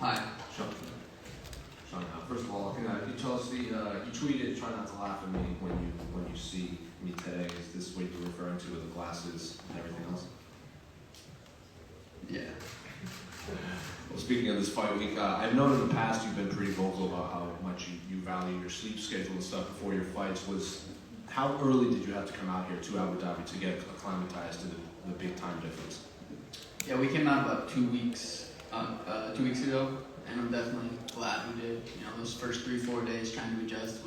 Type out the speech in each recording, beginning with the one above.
Hi. Sean, first of all, can you tell us you tweeted, try not to laugh at me when you see me today. Is this what you're referring to with the glasses and everything else? Yeah. Well, speaking of this fight week, I've known in the past you've been pretty vocal about how much you value your sleep schedule and stuff before your fights. How early did you have to come out here to Abu Dhabi to get acclimatized to the big time difference? Yeah, we came out about 2 weeks, 2 weeks ago, and I'm definitely glad we did. You know, those first 3-4 days trying to adjust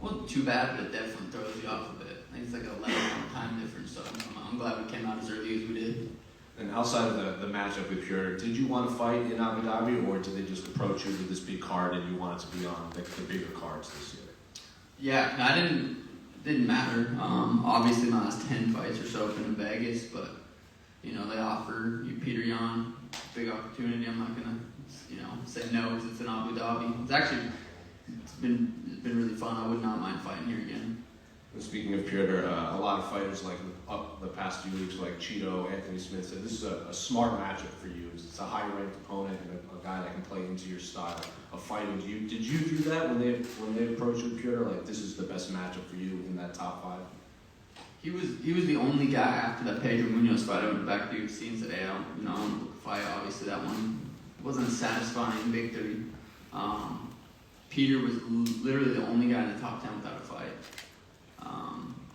wasn't too bad, but it definitely throws you off a bit. I think it's like a 11-hour time difference, so I'm glad we came out as early as we did. And outside of the matchup with Pure, did you want to fight in Abu Dhabi, or did they just approach you with this big card and you wanted to be on the bigger cards this year? Yeah, no, it didn't matter. Obviously my last 10 fights or so have been in Vegas, but you know, they offer you Petr Yan, big opportunity. I'm not gonna, say no because it's in Abu Dhabi. It's been really fun. I would not mind fighting here again. And speaking of Petr, a lot of fighters like up the past few weeks, like Cheeto, Anthony Smith, said this is a smart matchup for you. It's a high-ranked opponent and a guy that can play into your style of fighting. Did you view that when they approached you with Petr, like this is the best matchup for you in that top 5? He was the only guy after that Pedro Munoz fight. I went back to UFC and said, hey, I want to fight. Obviously, that one wasn't a satisfying victory. Petr was literally the only guy in the top 10 without a fight.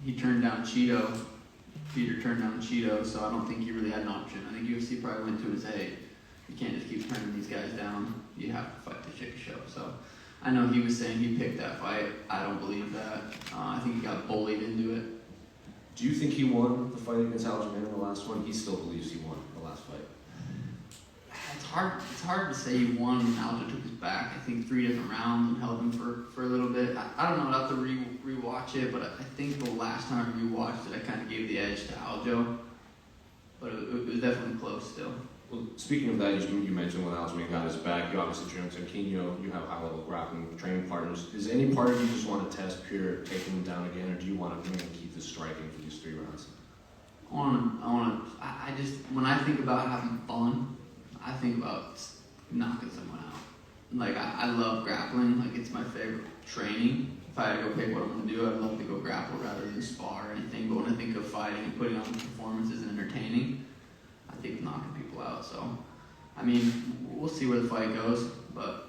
He turned down Cheeto. Petr turned down Cheeto, so I don't think he really had an option. I think UFC probably went to his, hey, you can't just keep turning these guys down. You have to fight to shake a show. So I know he was saying he picked that fight. I don't believe that. I think he got bullied into it. Do you think he won the fight against Aljamain in the last one? He still believes he won the last fight. It's hard to say he won when Aljo took his back. I think 3 different rounds and held him for a little bit. I don't know. I'll have to rewatch it, but I think the last time I rewatched it, I kind of gave the edge to Aljo. But it was definitely close still. Well, speaking of that, you mentioned when Aljamain got his back, you obviously trained Sanquinho, you have high-level grappling training partners. Is any part of you just want to test Petr, taking him down again, or do you want to keep this striking for these 3 rounds? I just, when I think about having fun, I think about knocking someone out. Like, I love grappling. Like, it's my favorite training. If I had to go pick what I'm going to do, I'd love to go grapple rather than spar or anything. But when I think of fighting and putting on performances and entertaining, I think of knocking people out. So, I mean, we'll see where the fight goes, but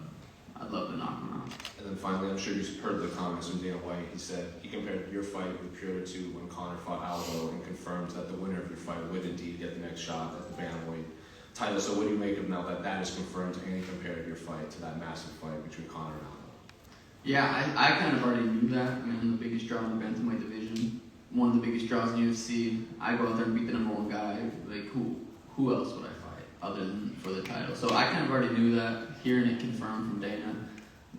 I'd love to knock them out. And then finally, I'm sure you've heard the comments from Dana White. He said he compared your fight with Petr to when Conor fought Aldo and confirmed that the winner of your fight would indeed get the next shot at the bantamweight title. So what do you make of now that is confirmed and he compared your fight to that massive fight between Conor and Aldo? Yeah, I kind of already knew that. I mean, I'm the biggest draw in the bantamweight division. One of the biggest draws in UFC. I go out there and beat the number 1 guy. Like, who else would I fight other than for the title? So I kind of already knew that. Hearing it confirmed from Dana,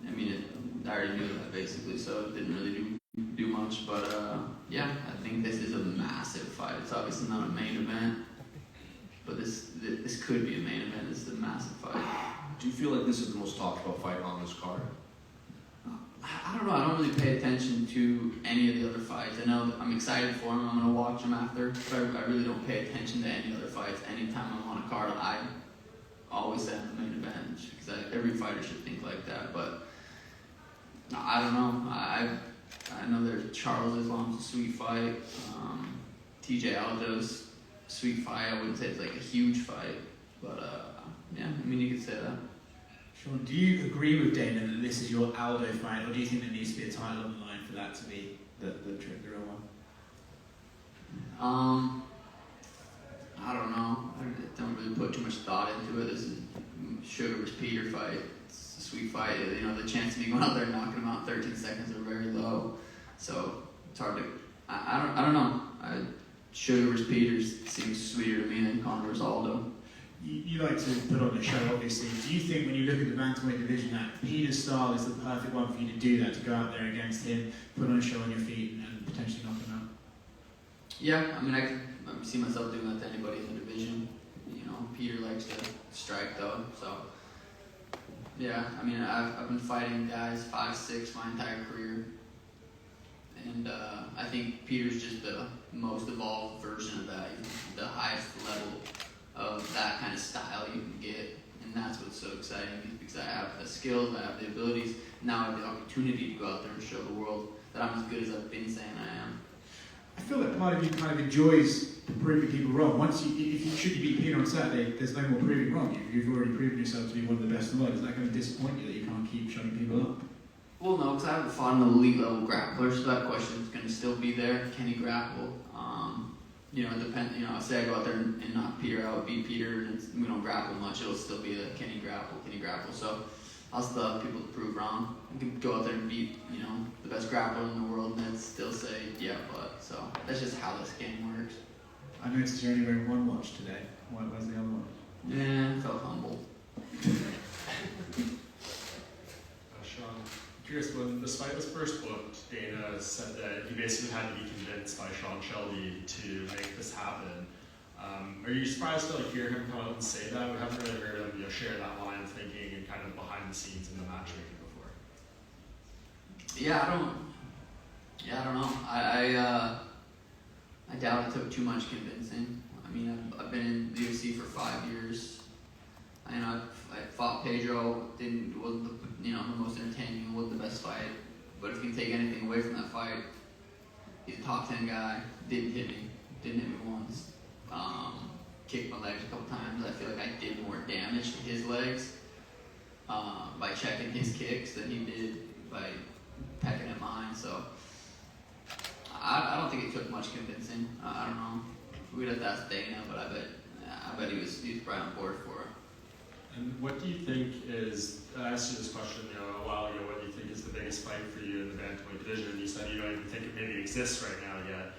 I mean, I already knew that basically, so it didn't really do much. But yeah, I think this is a massive fight. It's obviously not a main event, but this could be a main event. This is a massive fight. Do you feel like this is the most talked about fight on this card? I don't know. I don't really pay attention to any of the other fights. I know I'm excited for them. I'm going to watch them after, but I really don't pay attention to any other fights. Anytime I'm on a card, I always say I'm the main event because every fighter should think like that. But I don't know. I know there's Charles Islam's a sweet fight. TJ Aldo's a sweet fight. I wouldn't say it's like a huge fight, but yeah, I mean you could say that. Sean, do you agree with Dana that this is your Aldo fight, or do you think there needs to be a title on the line for that to be the real one? I don't know. I don't really put too much thought into it. This is Sugar vs. Petr fight. It's a sweet fight. You know, the chance of me going out there and knocking him out in 13 seconds are very low. So it's hard to. I don't know. Sugar vs. Petr seems sweeter to me than Conor vs. Aldo. You like to put on a show, obviously. Do you think when you look at the bantamweight division that Peter's style is the perfect one for you to do that, to go out there against him, put on a show on your feet and potentially knock him out? Yeah, I mean, I can see myself doing that to anybody in the division. You know, Petr likes to strike though, so yeah. I mean, I've been fighting guys 5'6" my entire career, and I think Peter's just the most evolved version of that. He's the highest level of that kind of style you can get, and that's what's so exciting, because I have the skills, I have the abilities, now I have the opportunity to go out there and show the world that I'm as good as I've been saying I am. I feel that part of you kind of enjoys proving people wrong. Once if you should you beat Peter on Saturday, there's no more proving wrong. You've already proven yourself to be one of the best in the world. Is that going to disappoint you that you can't keep shutting people up? Well, no, because I haven't fought an elite level grappler, so that question is going to still be there. Can he grapple? You know, it depends. You know, say I go out there and knock Peter out, beat Peter, and we don't grapple much. It'll still be a can he grapple? Can he grapple? So I'll still have people to prove wrong. I could go out there and beat, you know, the best grappler in the world, and then still say yeah, but. So that's just how this game works. I noticed you're only wearing one watch today. Where's the other one? Yeah, I felt humble. Sean, curious, when this fight was first booked, Dana said that you basically had to be convinced by Sean Shelby to make this happen. Are you surprised to hear him come out and say that? We haven't really heard him share that line of thinking and kind of behind the scenes in the matchmaking before. Yeah, I don't know. I doubt it took too much convincing. I mean, I've been in the UFC for 5 years. I fought Pedro. Wasn't the most entertaining. Wasn't the best fight. But if you can take anything away from that fight, he's a top 10 guy. Didn't hit me. Didn't hit me once. Kicked my legs a couple times. I feel like I did more damage to his legs by checking his kicks than he did by pecking at mine. So I don't think it took much convincing. I don't know. We'd have to ask Dana, but I bet he was right on board for it. And what do you think is, I asked you this question a while ago, what do you think is the biggest fight for you in the bantamweight division? You said you don't even think it maybe exists right now yet,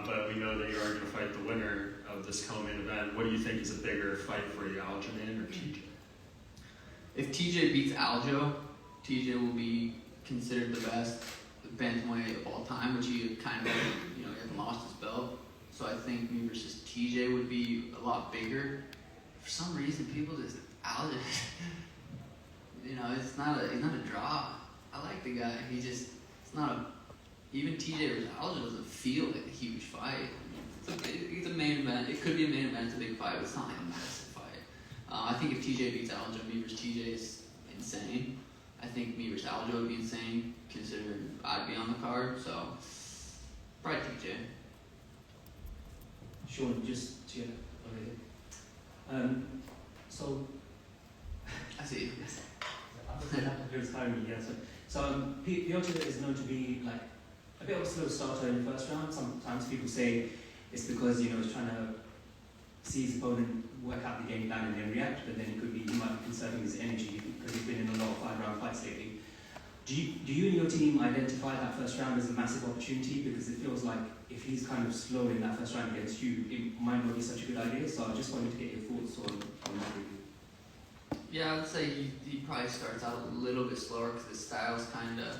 but we know that you are going to fight the winner of this co-main event. What do you think is a bigger fight for you, Aljamain or TJ? If TJ beats Aljo, TJ will be considered the best bantamweight of all time, which he kind of, he hasn't lost his belt. So I think me versus TJ would be a lot bigger. For some reason, people just Aljo, he's not a draw. I like the guy. It's not a. Even TJ versus Aljo doesn't feel like a huge fight. It's a main event. It could be a main event. It's a big fight, but it's not like a massive fight. I think if TJ beats Aljo, me versus TJ is insane. I think me versus Aljo would be insane, considering I'd be on the card. So probably TJ. Sean, just to so I see. It's tiring, yeah. So Petr is known to be like a bit of a slow starter in the first round. Sometimes people say it's because he's trying to see his opponent work out the game plan and then react, but then he might be conserving his energy because he's been in a lot of 5-round fights lately. Do you and your team identify that first round as a massive opportunity? Because it feels like if he's kind of slow in that first round against you, it might not be such a good idea. So I just wanted to get your thoughts on that review. Yeah, I would say he probably starts out a little bit slower because his style's kind of.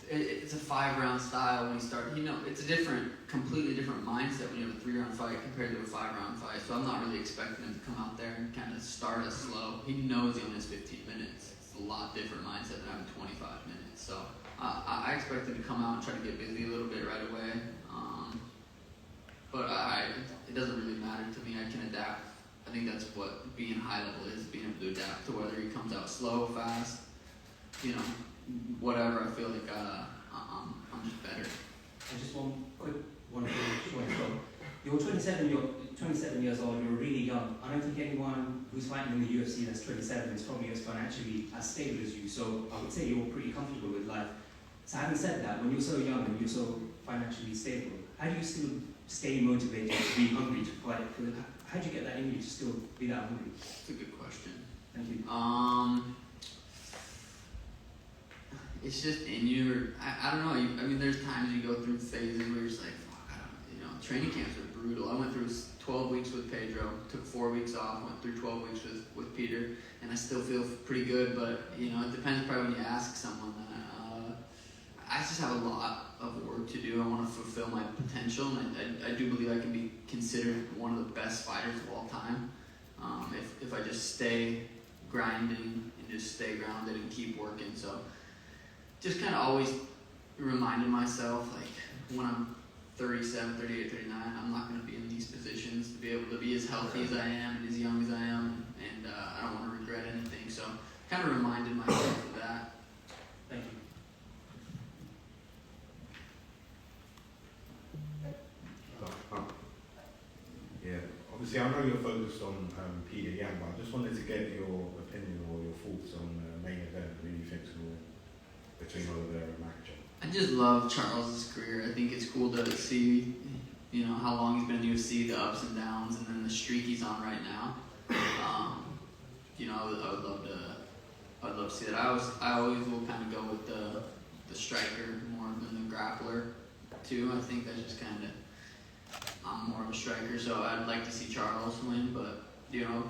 It's a 5-round style when he starts. It's a completely different mindset when you have a 3-round fight compared to a 5-round fight. So I'm not really expecting him to come out there and kind of start us slow. He knows he only has 15 minutes. It's a lot different mindset than having 25 minutes. So I expect him to come out and try to get busy a little bit right away. But it doesn't really matter to me. I can adapt. I think that's what being high level is, being able to adapt to whether he comes out slow, fast, whatever. I feel like I'm just better. And just one quick one for Sean. You're 27 years old, you're really young. I don't think anyone who's fighting in the UFC that's 27 is probably as financially as stable as you, so I would say you're pretty comfortable with life. So having said that, when you're so young and you're so financially stable, how do you still stay motivated to be hungry to fight? How do you get that in you to still be that hungry? It's a good question. Thank you. It's just in you. I don't know. I mean, there's times you go through phases where you're just like, fuck, training camps are brutal. I went through 12 weeks with Pedro, took 4 weeks off, went through 12 weeks with Peter, and I still feel pretty good, but, it depends probably when you ask someone that. I just have a lot of work to do. I want to fulfill my potential, and I do believe I can be considered one of the best fighters of all time if I just stay grinding and just stay grounded and keep working. So just kind of always reminding myself, like, when I'm 37, 38, 39, I'm not going to be in these positions to be able to be as healthy as I am and as young as I am, and I don't want to regret anything. So kind of reminded myself of that. Thank you. Yeah, obviously I know you're focused on Petr Yan, but I just wanted to get your opinion or your thoughts on the main event, who you think's will between Oliveira and Makachev. I just love Charles's career. I think it's cool to see, you know, how long he's been in the UFC, the ups and downs, and then the streak he's on right now. You know, I would love to see that. I always will kind of go with the striker more than the grappler too. I think that's just kind of, I'm more of a striker, so I'd like to see Charles win, but you know,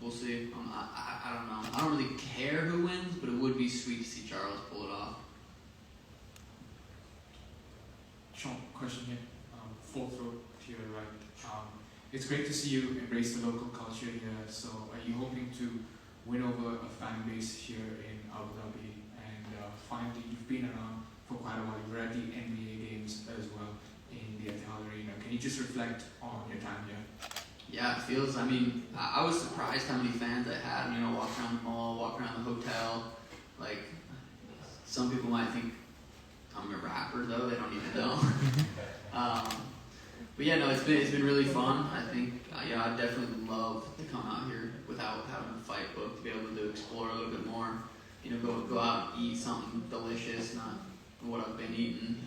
we'll see. I don't know. I don't really care who wins, but it would be sweet to see Charles pull it off. Sean, question here. Full throat here, right? It's great to see you embrace the local culture here. So, are you hoping to win over a fan base here in Abu Dhabi? And finally, you've been around for quite a while. You were at the NBA games as well in the Etihad Arena. Can you just reflect on your time here? Yeah, it feels, I mean, I was surprised how many fans I had, you know, walk around the mall, walk around the hotel. Like, some people might think I'm a rapper, though, they don't even know. But yeah, no, it's been really fun. I think, yeah, I'd definitely love to come out here without having a fight book, to be able to explore a little bit more, you know, go out and eat something delicious, not what I've been eating.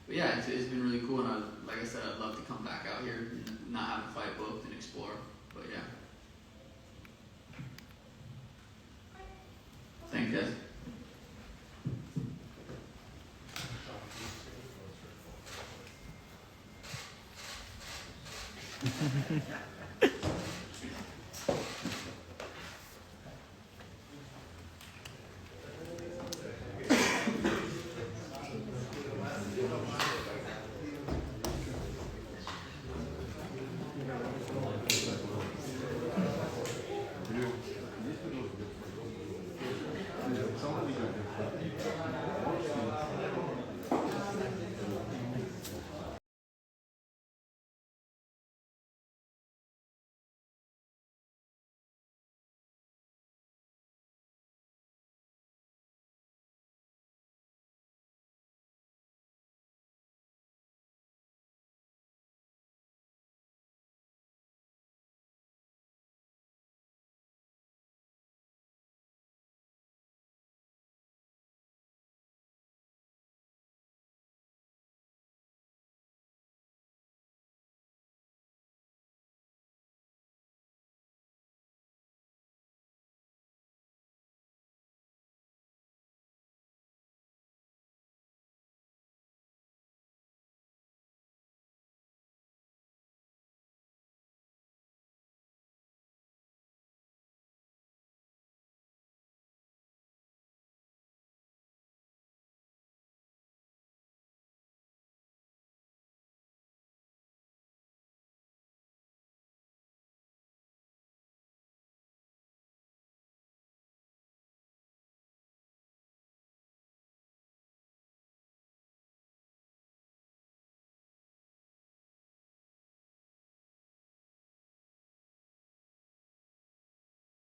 But yeah, it's been really cool, and like I said, I'd love to come back out here and not have a fight booked and explore. But yeah. Thank you guys.